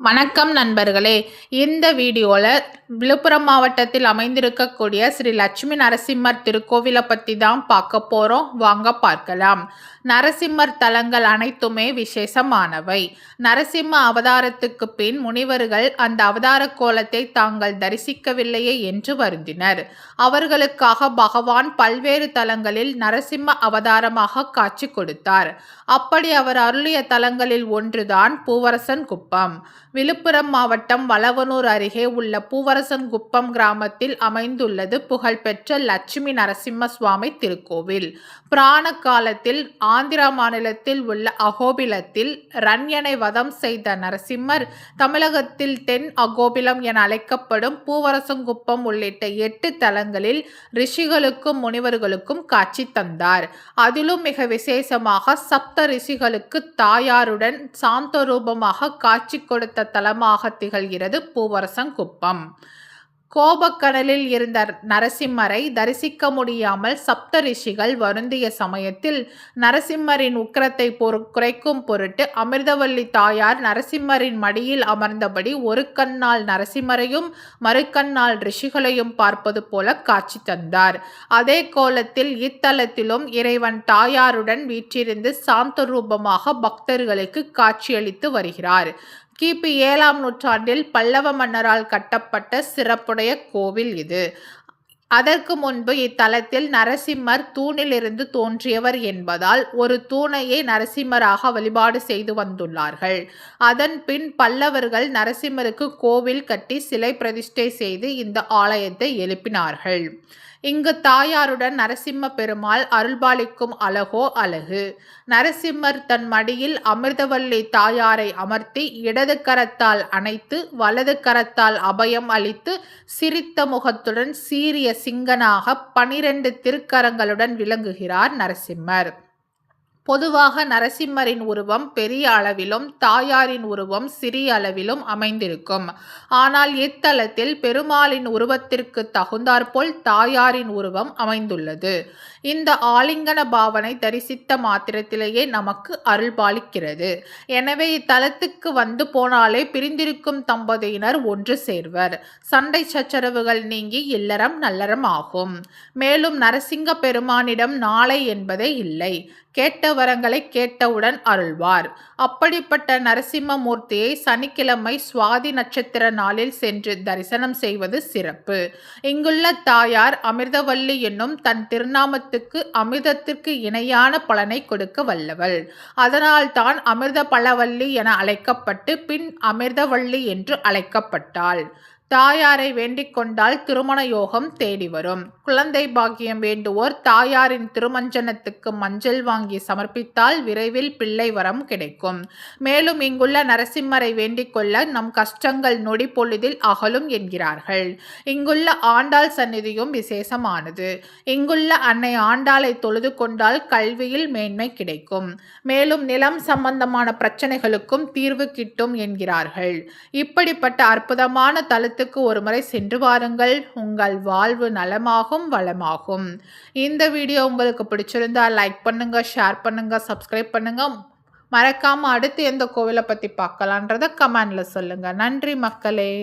வணக்கம் நண்பர்களே. இந்த வீடியோவில் விழுப்புரம் மாவட்டத்தில் அமைந்திருக்கக்கூடிய ஸ்ரீ லட்சுமி நரசிம்மர் திருக்கோவிலை பற்றி தான் பார்க்க போகிறோம். வாங்க பார்க்கலாம். நரசிம்மர் தலங்கள் அனைத்துமே விசேஷமானவை. நரசிம்ம அவதாரத்துக்கு பின் முனிவர்கள் அந்த அவதார கோலத்தை தாங்கள் தரிசிக்கவில்லையே என்று வருந்தினர். அவர்களுக்காக பகவான் பல்வேறு தலங்களில் நரசிம்ம அவதாரமாக காட்சி கொடுத்தார். அப்படி அவர் அருளிய தலங்களில் ஒன்றுதான் பூவரசன் குப்பம். விழுப்புரம் மாவட்டம் வளவனூர் அருகே உள்ள பூவரசன் குப்பம் கிராமத்தில் அமைந்துள்ளது புகழ்பெற்ற லட்சுமி நரசிம்ம சுவாமி திருக்கோவில். புராண காலத்தில் ஆந்திரா மாநிலத்தில் உள்ள அகோபிலத்தில் ரண்யனை வதம் செய்த நரசிம்மர் தமிழகத்தில் தென் அகோபிலம் என அழைக்கப்படும் பூவரசங்குப்பம் உள்ளிட்ட 8 தலங்களில் ரிஷிகளுக்கும் முனிவர்களுக்கும் காட்சி தந்தார். அதிலும் மிக விசேஷமாக சப்த ரிஷிகளுக்கு தாயாருடன் சாந்த ரூபமாக காட்சி கொடுத்த தலமாக திகழ்கிறது பூவரசங்குப்பம். கோபக்கடலில் இருந்த நரசிம்மரை தரிசிக்க முடியாமல் சப்த ரிஷிகள் வருந்திய சமயத்தில் நரசிம்மரின் உக்கிரத்தை குறைக்கும் பொருட்டு அமிர்தவல்லி தாயார் நரசிம்மரின் மடியில் அமர்ந்தபடி ஒரு கண்ணால் நரசிம்மரையும் மறுக்கண்ணால் ரிஷிகளையும் பார்ப்பது போல காட்சி தந்தார். அதே கோலத்தில் இத்தலத்திலும் இறைவன் தாயாருடன் வீற்றிருந்து சாந்த ரூபமாக பக்தர்களுக்கு காட்சியளித்து வருகிறார். கிபி 7ஆம் நூற்றாண்டில் பல்லவ மன்னரால் கட்டப்பட்ட சிறப்புடைய கோவில் இது. அதற்கு முன்பு இத்தலத்தில் நரசிம்மர் தூணிலிருந்து தோன்றியவர் என்பதால் ஒரு தூணையை நரசிம்மராக வழிபாடு செய்து வந்துள்ளார்கள். அதன் பின் பல்லவர்கள் நரசிம்மருக்கு கோவில் கட்டி சிலை பிரதிஷ்டை செய்து இந்த ஆலயத்தை எழுப்பினார்கள். இங்கு தாயாருடன் நரசிம்ம பெருமாள் அருள்பாலிக்கும் அழகோ அழகு. நரசிம்மர் தன் மடியில் அமிர்தவல்லி தாயாரை அமர்த்தி இடது கரத்தால் அணைத்து வலது கரத்தால் அபயம் அளித்து சிரித்த முகத்துடன் சீரிய சிங்கனாக 12 திருக்கரங்களுடன் விளங்குகிறார் நரசிம்மர். பொதுவாக நரசிம்மரின் உருவம் பெரிய அளவிலும் தாயாரின் உருவம் சிறிய அளவிலும் அமைந்திருக்கும். ஆனால் இத்தலத்தில் பெருமாளின் உருவத்திற்கு தகுந்தாற்போல் தாயாரின் உருவம் அமைந்துள்ளது. இந்த ஆலிங்கன பாவனை தரிசித்த மாத்திரத்திலேயே நமக்கு அருள்பாலிக்கிறது. எனவே இத்தலத்துக்கு வந்து போனாலே பிரிந்திருக்கும் தம்பதியினர் ஒன்று சேர்வர். சண்டை சச்சரவுகள் நீங்கி இல்லறம் நல்லறம் ஆகும். மேலும் நரசிங்க பெருமானிடம் நாளை என்பதே இல்லை. கேட்ட வரங்களை கேட்டவுடன் அருள்வார். அப்படிப்பட்ட நரசிம்ம மூர்த்தியை சனிக்கிழமை சுவாதி நட்சத்திர நாளில் சென்று தரிசனம் செய்வது சிறப்பு. இங்குள்ள தாயார் அமிர்தவல்லி என்னும் தன் திருநாமத்துக்கு அமிர்தத்திற்கு இணையான பலனை கொடுக்க வல்லவள். அதனால் தான் அமிர்த பலவல்லி என அழைக்கப்பட்டு பின் அமிர்தவல்லி என்று அழைக்கப்பட்டாள். தாயாரை வேண்டிக் கொண்டால் திருமண யோகம் தேடி வரும். குழந்தை பாக்கியம் வேண்டுவோர் தாயாரின் திருமஞ்சனத்துக்கு மஞ்சள் வாங்கி சமர்ப்பித்தால் விரைவில் பிள்ளை வரம் கிடைக்கும். மேலும் இங்குள்ள நரசிம்மரை வேண்டிக் கொள்ள நம் கஷ்டங்கள் நொடி பொழுதில் அகலும் என்கிறார்கள். இங்குள்ள ஆண்டாள் சந்நிதியும் விசேஷமானது. இங்குள்ள அன்னை ஆண்டாளை தொழுது கொண்டால் கல்வியில் மேன்மை கிடைக்கும். மேலும் நிலம் சம்பந்தமான பிரச்சனைகளுக்கும் தீர்வு கிட்டும் என்கிறார்கள். இப்படிப்பட்ட அற்புதமான தலத்து ஒரு முறை சென்று வாருங்கள். உங்கள் வாழ்வு நலமாகும் வளமாகும். இந்த வீடியோ உங்களுக்கு பிடிச்சிருந்தா லைக் பண்ணுங்க, ஷேர் பண்ணுங்க, சப்ஸ்கிரைப் பண்ணுங்க. மறக்காம அடுத்து எந்த கோவிலை பத்தி பார்க்கலான்றத கமெண்ட்ல சொல்லுங்க. நன்றி மக்களே.